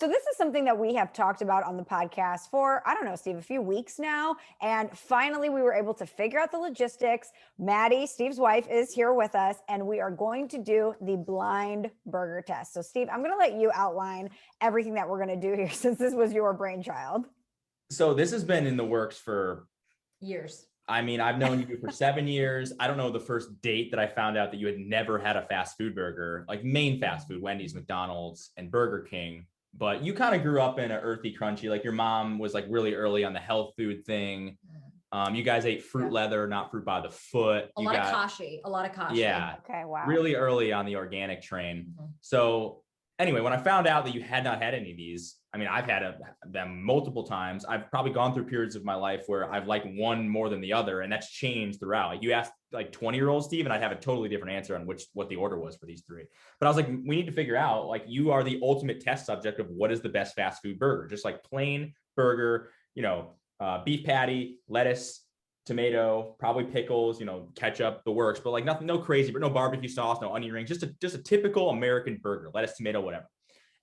So this is something that we have talked about on the podcast for, I don't know, Steve, a few weeks now. And finally, we were able to figure out the logistics. Maddy, Steve's wife, is here with us, and we are going to do the blind burger test. So Steve, I'm going to let you outline everything that we're going to do here since this was your brainchild. So this has been in the works for years. I mean, I've known you for 7 years. I don't know the first date that I found out that you had never had a fast food burger, like main fast food, Wendy's, McDonald's, and Burger King. But you kind of grew up in an earthy, crunchy, like your mom was like really early on the health food thing. You guys ate fruit leather, not fruit by the foot. A lot of kashi. Yeah. Okay, wow. Really early on the organic train. So anyway, when I found out that you had not had any of these, I mean, I've had them multiple times. I've probably gone through periods of my life where I've liked one more than the other, and that's changed throughout. Like you asked like 20-year-old Steve, and I'd have a totally different answer on what the order was for these three. But I was like, we need to figure out, like, you are the ultimate test subject of what is the best fast food burger. Just like plain burger, beef patty, lettuce, tomato, probably pickles, ketchup, the works, but like nothing, no crazy, but no barbecue sauce, no onion rings, just a typical American burger, lettuce, tomato, whatever.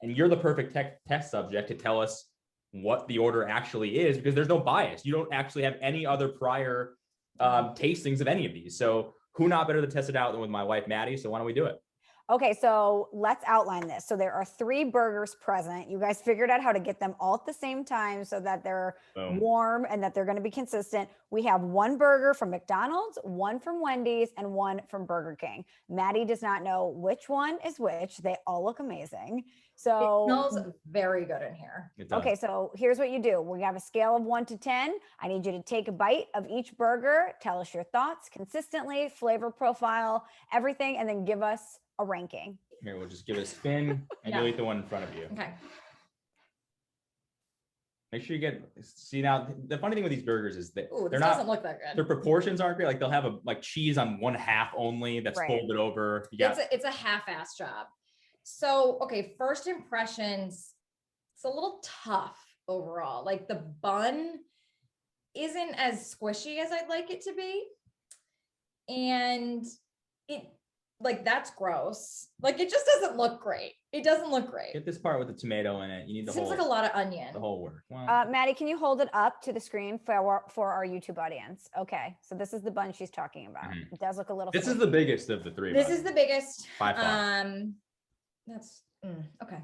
And you're the perfect test subject to tell us what the order actually is, because there's no bias. You don't actually have any other prior tastings of any of these. So who not better to test it out than with my wife, Maddy? So why don't we do it? Okay, so let's outline this. So there are 3 burgers present. You guys figured out how to get them all at the same time so that they're warm and that they're going to be consistent. We have 1 burger from McDonald's, 1 from Wendy's, and 1 from Burger King. Maddy does not know which one is which. They all look amazing. So it smells very good in here. Okay, so here's what you do. We have a scale of 1 to 10. I need you to take a bite of each burger, tell us your thoughts consistently, flavor profile, everything, and then give us a ranking. Here, we'll just give it a spin and you'll eat the one in front of you. Okay. Make sure you see now, the funny thing with these burgers is that this doesn't look that good. Their proportions aren't great. Like they'll have cheese on 1/2 only that's folded over. It's a half-ass job. So, okay, first impressions, it's a little tough overall. Like the bun isn't as squishy as I'd like it to be. And that's gross. Like it just doesn't look great. It doesn't look great. Get this part with the tomato in it. You need Seems like a lot of onion. The whole work. Wow. Maddy, can you hold it up to the screen for our YouTube audience? Okay, so this is the bun she's talking about. It does look a little. This is the biggest of the 3. This is the biggest. By far. That's okay.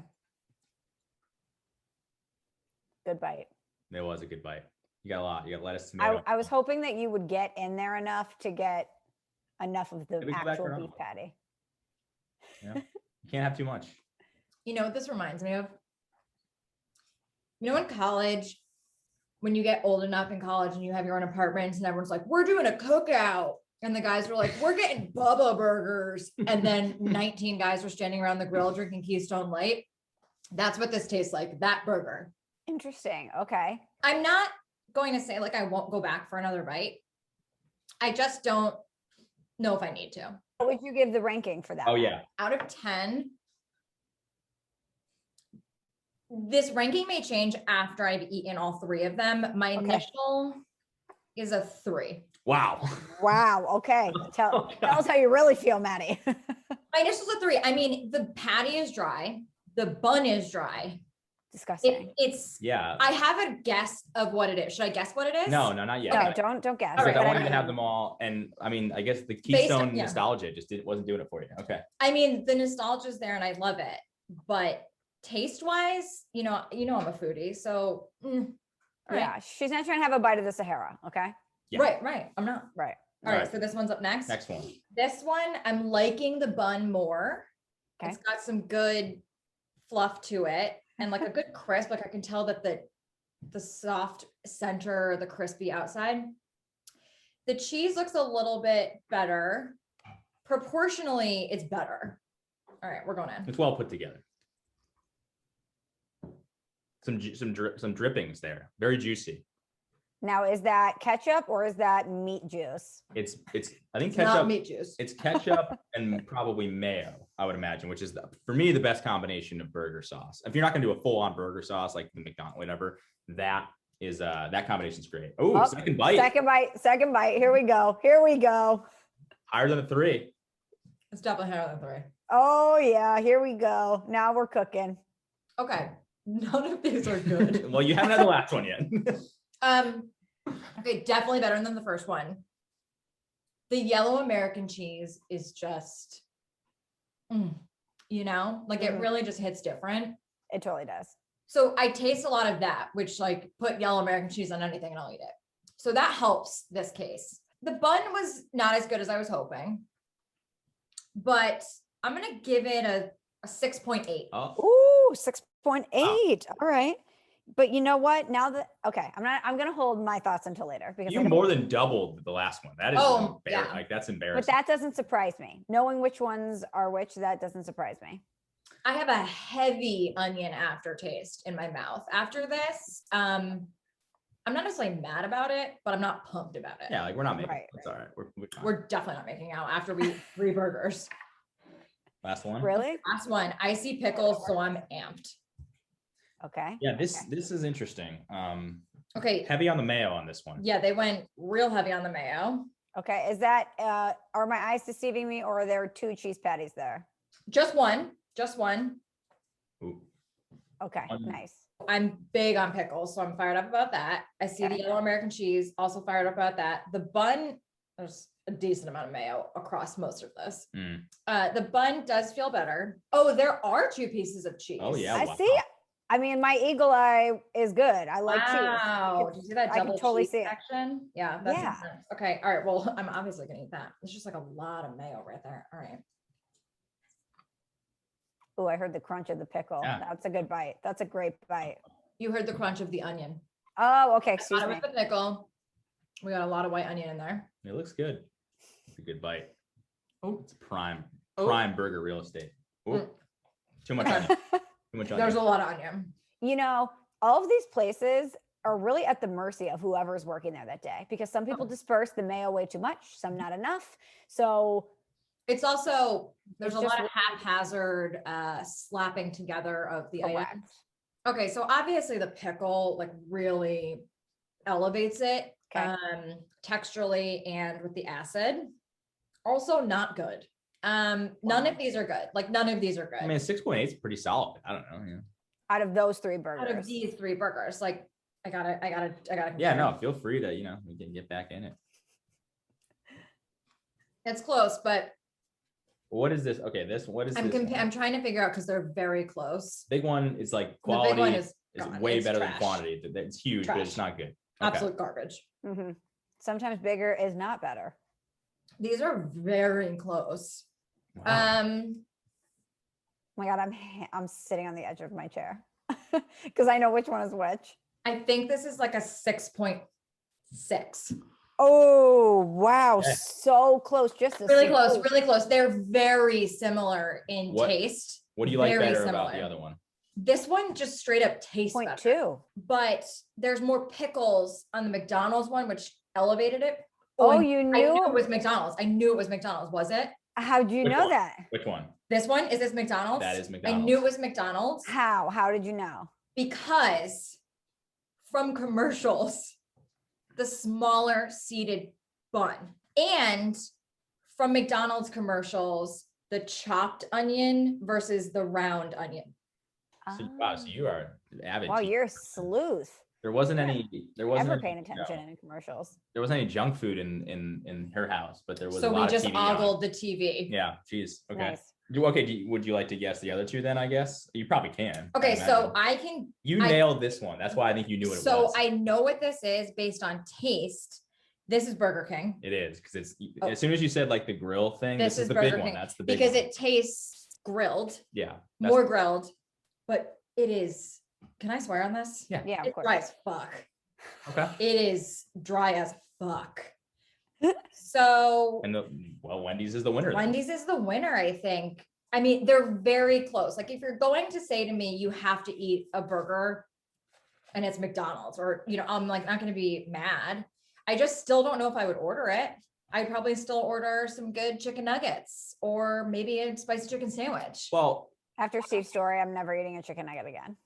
Good bite. It was a good bite. You got a lot. You got lettuce, tomato. I was hoping that you would get in there enough to get enough of the actual beef patty. Yeah, you can't have too much. You know what this reminds me of? In college, when you get old enough in college and you have your own apartments and everyone's like, we're doing a cookout. And the guys were like, we're getting Bubba burgers. And then 19 guys were standing around the grill drinking Keystone Light. That's what this tastes like, that burger. Interesting. Okay. I'm not going to say I won't go back for another bite. I just don't know if I need to. What would you give the ranking for that? Oh, yeah. Out of 10, this ranking may change after I've eaten all 3 of them. My initial is a 3. Wow. Wow. Okay. Tell us how you really feel, Maddy. My initial's a 3. I mean, the patty is dry. The bun is dry. Disgusting. I have a guess of what it is. Should I guess what it is? No, not yet. No, don't guess. All right, I wanted to have them all. And I mean, I guess the Keystone nostalgia just wasn't doing it for you. Okay. I mean, the nostalgia is there and I love it, but taste wise, I'm a foodie. So yeah, she's not trying to have a bite of the Sahara. Okay. Yeah. Right. I'm not. Right. All right. So this one's up next. Next one. This one, I'm liking the bun more. Okay. It's got some good fluff to it and a good crisp. I can tell that the soft center, the crispy outside. The cheese looks a little bit better. Proportionally, it's better. All right, we're going in. It's well put together. Some drippings there. Very juicy. Now, is that ketchup or is that meat juice? It's I think it's ketchup. Not meat juice. It's ketchup and probably mayo, I would imagine, which is for me the best combination of burger sauce. If you're not gonna do a full-on burger sauce like the McDonald's, whatever, that combination's great. Oh, second bite. Second bite. Here we go. Higher than a 3. It's definitely higher than 3. Oh yeah, here we go. Now we're cooking. Okay. None of these are good. Well, you haven't had the last one yet. Okay, definitely better than the first one. The yellow American cheese is just, you know, like it really just hits different. It totally does. So I taste a lot of that, which like put yellow American cheese on anything and I'll eat it. So that helps this case. The bun was not as good as I was hoping, but I'm going to give it a 6.8. Oh. Ooh, 6.8. All right. But you know what? Now that, okay, I'm going to hold my thoughts until later because You more than doubled the last one. That is like that's embarrassing. But that doesn't surprise me. Knowing which ones are which, that doesn't surprise me. I have a heavy onion aftertaste in my mouth. After this, I'm not necessarily mad about it, but I'm not pumped about it. Yeah, like we're not making it's all right. We're definitely not making out after we 3 burgers. Last one. Really? Last one. I see pickles, so I'm amped. Okay. Yeah, this is interesting. Okay. Heavy on the mayo on this one. Yeah, they went real heavy on the mayo. Okay. Is that are my eyes deceiving me, or are there 2 cheese patties there? Just one. Just one. Ooh. Okay, nice. I'm big on pickles, so I'm fired up about that. I see the yellow American cheese, also fired up about that. The bun, there's a decent amount of mayo across most of this. The bun does feel better. Oh, there are 2 pieces of cheese. Oh yeah. I see. I mean, my eagle eye is good. I like cheese. Wow. Did you see that double can totally cheese see it. section? Yeah, that's intense. Okay. All right. Well, I'm obviously gonna eat that. It's just like a lot of mayo right there. All right. Oh, I heard the crunch of the pickle. Yeah. That's a good bite. That's a great bite. You heard the crunch of the onion. Oh, okay. Excuse me. With the pickle. We got a lot of white onion in there. It looks good. It's a good bite. Oh, it's prime burger real estate. Oh, too much onion. Too much onion. There's a lot of onion. You know, all of these places are really at the mercy of whoever's working there that day, because some people disperse the mayo way too much, some not enough. So it's also, there's a lot of haphazard slapping together of the items. Okay, so obviously the pickle like really elevates it texturally and with the acid. Also not good. None of these are good. Like none of these are good. I mean, 6.8 is pretty solid. I don't know. Yeah. Out of those 3 burgers. Out of these 3 burgers, like I gotta. Yeah, no, feel free to, we can get back in it. It's close, but. What is this? Okay, what is this? I'm trying to figure out because they're very close. Big one is like quality. The big one is way better trash. than quantity. It's huge, but it's not good. Okay. Absolute garbage. Sometimes bigger is not better. These are very close. Wow. Oh my God, I'm sitting on the edge of my chair because I know which one is which. I think this is like a 6.6. Oh, wow. Yes. So close. Just really close. Really close. They're very similar in taste. What do you like better about the other one? This one just straight up tastes better. 0.2. But there's more pickles on the McDonald's one, which elevated it. Oh, you knew? I knew it was McDonald's. I knew it was McDonald's. Was it? How'd you know that? Which one? This one? Is this McDonald's? That is McDonald's. I knew it was McDonald's. How? How did you know? Because from commercials, the smaller seeded bun, and from McDonald's commercials, the chopped onion versus the round onion. So, wow, so you are avid. Wow, you're a sleuth. There wasn't any. There wasn't ever paying attention in commercials. There wasn't any junk food in her house, but there was. So a lot we just of TV ogled the TV. Yeah, geez. Okay. Nice. Would you like to guess the other 2 then? I guess you probably can. Okay, so I can. You nailed this one. That's why I think you knew what it was. So I know what this is based on taste. This is Burger King. It is because it's as soon as you said like the grill thing. This is the Burger big King. one. That's the big because one. it tastes grilled. Yeah. More grilled, but it is. Can I swear on this? Yeah. Yeah. Of course. Dry as fuck. Okay. It is dry as fuck. So. And Wendy's is the winner. Wendy's is the winner, I think. I mean, they're very close. Like if you're going to say to me, you have to eat a burger and it's McDonald's, or, I'm like, not going to be mad. I just still don't know if I would order it. I'd probably still order some good chicken nuggets or maybe a spicy chicken sandwich. Well, after Steve's story, I'm never eating a chicken nugget again.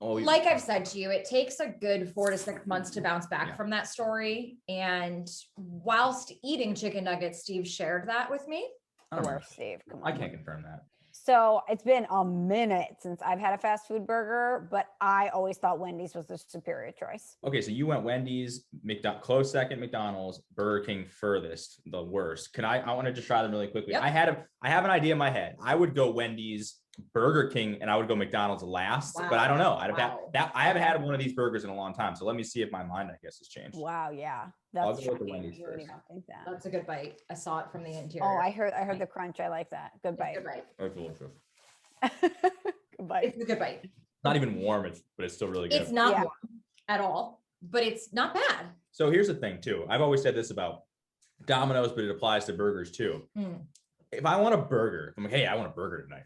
Like I've said to you, it takes a good 4 to 6 months to bounce back from that story. And whilst eating chicken nuggets, Steve shared that with me. The worst, Steve. Come on. I can't confirm that. So it's been a minute since I've had a fast food burger, but I always thought Wendy's was the superior choice. Okay, so you went Wendy's, close second, McDonald's, Burger King furthest, the worst. I want to just try them really quickly. Yep. I have an idea in my head. I would go Wendy's, Burger King, and I would go McDonald's last, but I don't know. I haven't had one of these burgers in a long time. So let me see if my mind, I guess, has changed. Wow, yeah. I'll That's go with the shocking. Wendy's You wouldn't first. even think that. That's a good bite. I saw it from the interior. Oh, I heard the crunch. I like that. Good It's a bite. good bite. That's delicious. Good bite. It's a good bite. Not even warm, but it's still really good. It's not Yeah. warm at all, but it's not bad. So here's the thing too. I've always said this about Domino's, but it applies to burgers too. Mm. If I want a burger, I'm like, hey, I want a burger tonight.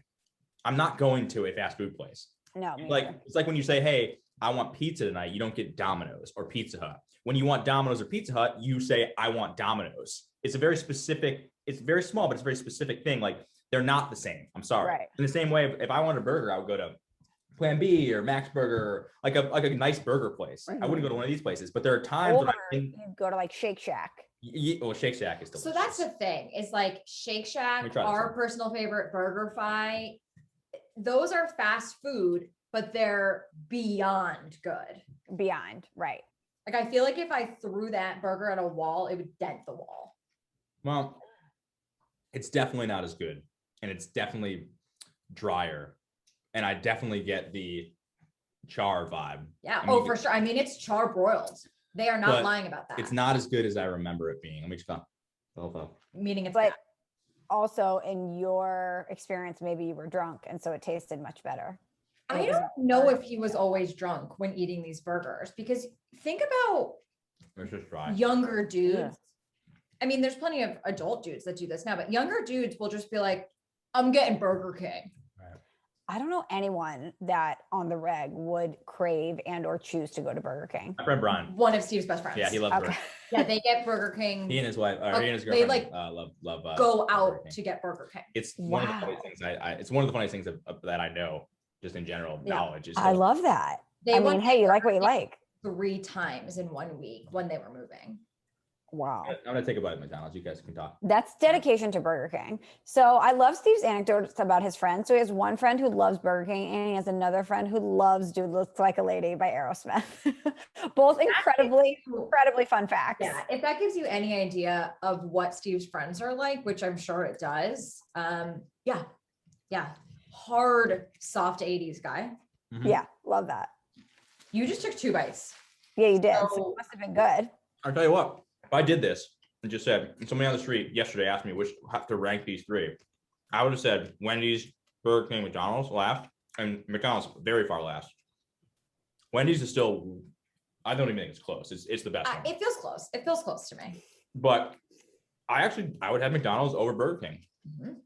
I'm not going to a fast food place. No, me Like neither. it's like when you say, hey, I want pizza tonight, you don't get Domino's or Pizza Hut. When you want Domino's or Pizza Hut, you say, I want Domino's. It's a very specific, it's very small, but it's a very specific thing. Like they're not the same. I'm sorry. Right. In the same way, if I wanted a burger, I would go to Plan B or Max Burger, like a nice burger place. I wouldn't go to one of these places, but there are times when Or I think, you go to like Shake Shack. well, Shake Shack is delicious. So that's the thing, is like Shake Shack, Let me try this our one. personal favorite, BurgerFi. Those are fast food, but they're beyond good. Beyond, right. Like I feel like if I threw that burger at a wall, it would dent the wall. Well, it's definitely not as good, and it's definitely drier, and I definitely get the char vibe. Yeah. I mean, Oh, for sure. I mean, it's char broiled. They are not But lying about that. It's not as good as I remember it being. Let me just go. Meaning it's But bad. also in your experience, maybe you were drunk and so it tasted much better. I It don't wasn't know hard. if he was always drunk when eating these burgers, because think about It's just dry. younger dudes. Yeah. I mean, there's plenty of adult dudes that do this now, but younger dudes will just be like, I'm getting Burger King. I don't know anyone that on the reg would crave and or choose to go to Burger King. My friend Brian. One of Steve's best friends. Yeah, he loves Okay. Burger. Yeah, they get Burger King. He and his wife, he and his They, girlfriend, like, love go Burger out King. to get Burger King. It's one of the Wow. funny things. It's one of the funniest things that I know, just in general Yeah. knowledge. Is I that- love that. They I went mean, hey, you like what you Burger King like. 3 times in 1 week when they were moving. Wow. I'm gonna take a bite at McDonald's. You guys can talk. That's dedication to Burger King. So I love Steve's anecdotes about his friends. So he has one friend who loves Burger King and he has another friend who loves Dude Looks Like a Lady by Aerosmith. Both incredibly fun facts. Yeah, if that gives you any idea of what Steve's friends are like, which I'm sure it does. Yeah. Hard, soft 80s guy. Mhm. Yeah, love that. You just took 2 bites. Yeah, you did. So So- it must have been good. I'll tell you what. If I did this and just said, and somebody on the street yesterday asked me which have to rank these 3, I would have said Wendy's, Burger King, McDonald's last, and McDonald's very far last. Wendy's is still, I don't even think it's close. It's the best one. It feels close. It feels close to me. But I would have McDonald's over Burger King. Mhm.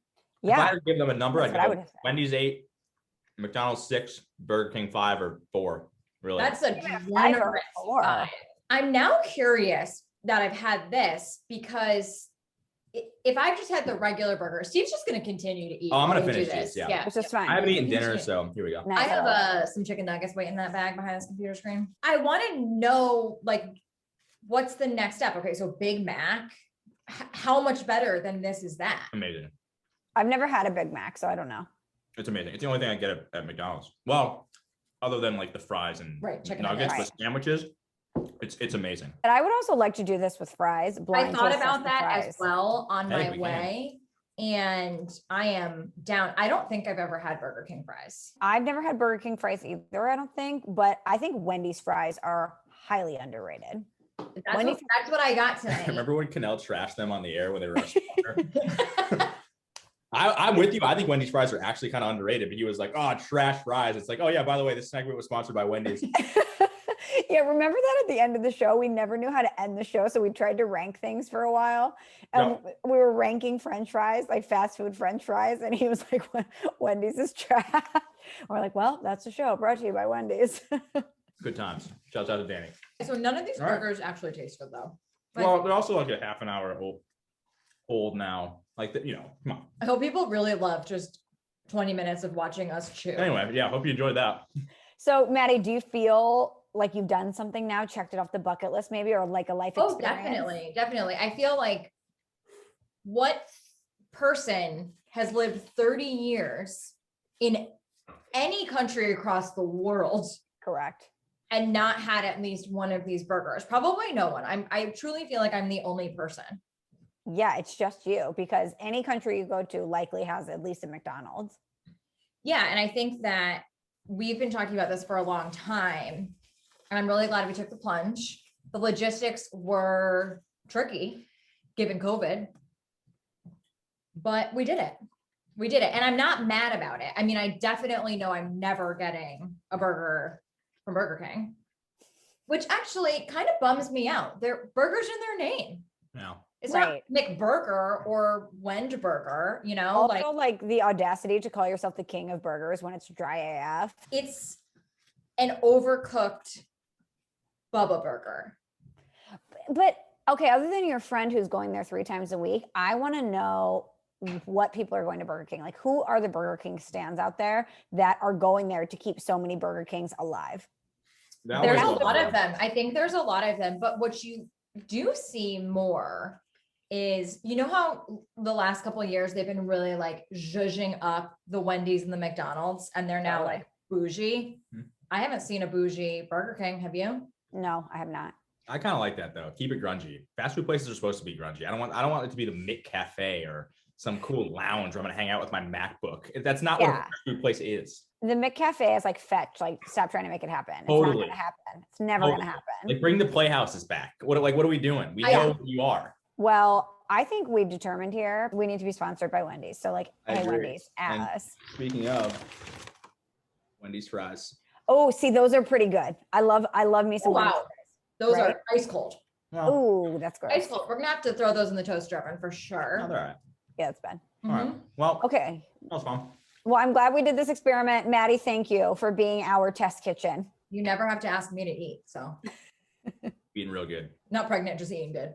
If I Yeah. had to give them a number, That's I'd what I go would have said. Wendy's 8, McDonald's 6, Burger King 5 or 4. Really? That's a Even a 5 or generous 4. 5. I'm now curious that I've had this because if I've just had the regular burger, Steve's just going to continue to eat. Oh, I'm gonna while we do finish these, this. yeah. Which is fine. I haven't eaten Me dinner, too. so here we go. Nice. I have some chicken nuggets waiting in that bag behind this computer screen. I want to know, like, what's the next step? Okay, so Big Mac, how much better than this is that? Amazing. I've never had a Big Mac, so I don't know. It's amazing. It's the only thing I get at McDonald's. Well, other than like the fries and Right, chicken nuggets, nuggets. but sandwiches, it's amazing. And I would also like to do this with fries. I blind thought taste test about with that as fries. well on Hey, my we can. way, and I am down. I don't think I've ever had Burger King fries. I've never had Burger King fries either, I don't think, but I think Wendy's fries are highly underrated. That's what I got tonight. Remember when Cannell trashed them on the air when they were? I'm with you. I think Wendy's fries are actually kind of underrated, but he was like, "Oh, trash fries." It's like, "Oh yeah, by the way, this segment was sponsored by Wendy's." Yeah, remember that at the end of the show, we never knew how to end the show, so we tried to rank things for a while, and we were ranking French fries, like fast food French fries, and he was like, "Wendy's is trash." We're like, "Well, that's the show brought to you by Wendy's." Good times. Shouts out to Danny. So none of these All right. burgers actually taste good though. But Well, they're also like a half an hour old now. Like come on. I hope people really love just 20 minutes of watching us chew. Anyway, yeah, hope you enjoyed that. So, Maddie, do you feel like you've done something now, checked it off the bucket list, maybe, or like a life Oh, experience? definitely. I feel like what person has lived 30 years in any country across the world. Correct. And not had at least one of these burgers. Probably no one. I truly feel like I'm the only person. Yeah, it's just you, because any country you go to likely has at least a McDonald's. Yeah, and I think that we've been talking about this for a long time, and I'm really glad we took the plunge. The logistics were tricky given COVID, but we did it. We did it, and I'm not mad about it. I mean, I definitely know I'm never getting a burger from Burger King, which actually kind of bums me out. Their burgers in their name. Yeah. It's Right. not McBurger or Wendyburger, you know, Also, like the audacity to call yourself the king of burgers when it's dry AF. it's an overcooked Bubba burger. But okay, other than your friend who's going there 3 times a week, I want to know what people are going to Burger King. Like, who are the Burger King stands out there that are going there to keep so many Burger Kings alive? There's a lot of them. I think there's a lot of them, but what you do see more is, you know how the last couple of years they've been really like zhuzhing up the Wendy's and the McDonald's, and they're now like bougie. I haven't seen a bougie Burger King. Have you? No, I have not. I kind of like that though. Keep it grungy. Fast food places are supposed to be grungy. I don't want it to be the McCafe or some cool lounge where I'm gonna hang out with my MacBook. That's not what a fast food place is. The McCafe is like fetch, like stop trying to make it happen. It's Totally. not gonna happen. It's never gonna happen. Like bring the playhouses back. What are we doing? We know who you are. Well, I think we've determined here we need to be sponsored by Wendy's. So like, I hey, agree. Wendy's, at us. Speaking of Wendy's fries. Oh, see, those are pretty good. I love me some Wendy's Wow. fries. Those Right? are ice cold. Oh, Ooh, that's gross. Ice cold. We're gonna have to throw those in the toaster oven for sure. they're all right. Yeah, it's bad. All right. Well, Okay. that was fun. Well, I'm glad we did this experiment. Maddy, thank you for being our test kitchen. You never have to ask me to eat. So Being real good. not pregnant, just eating good.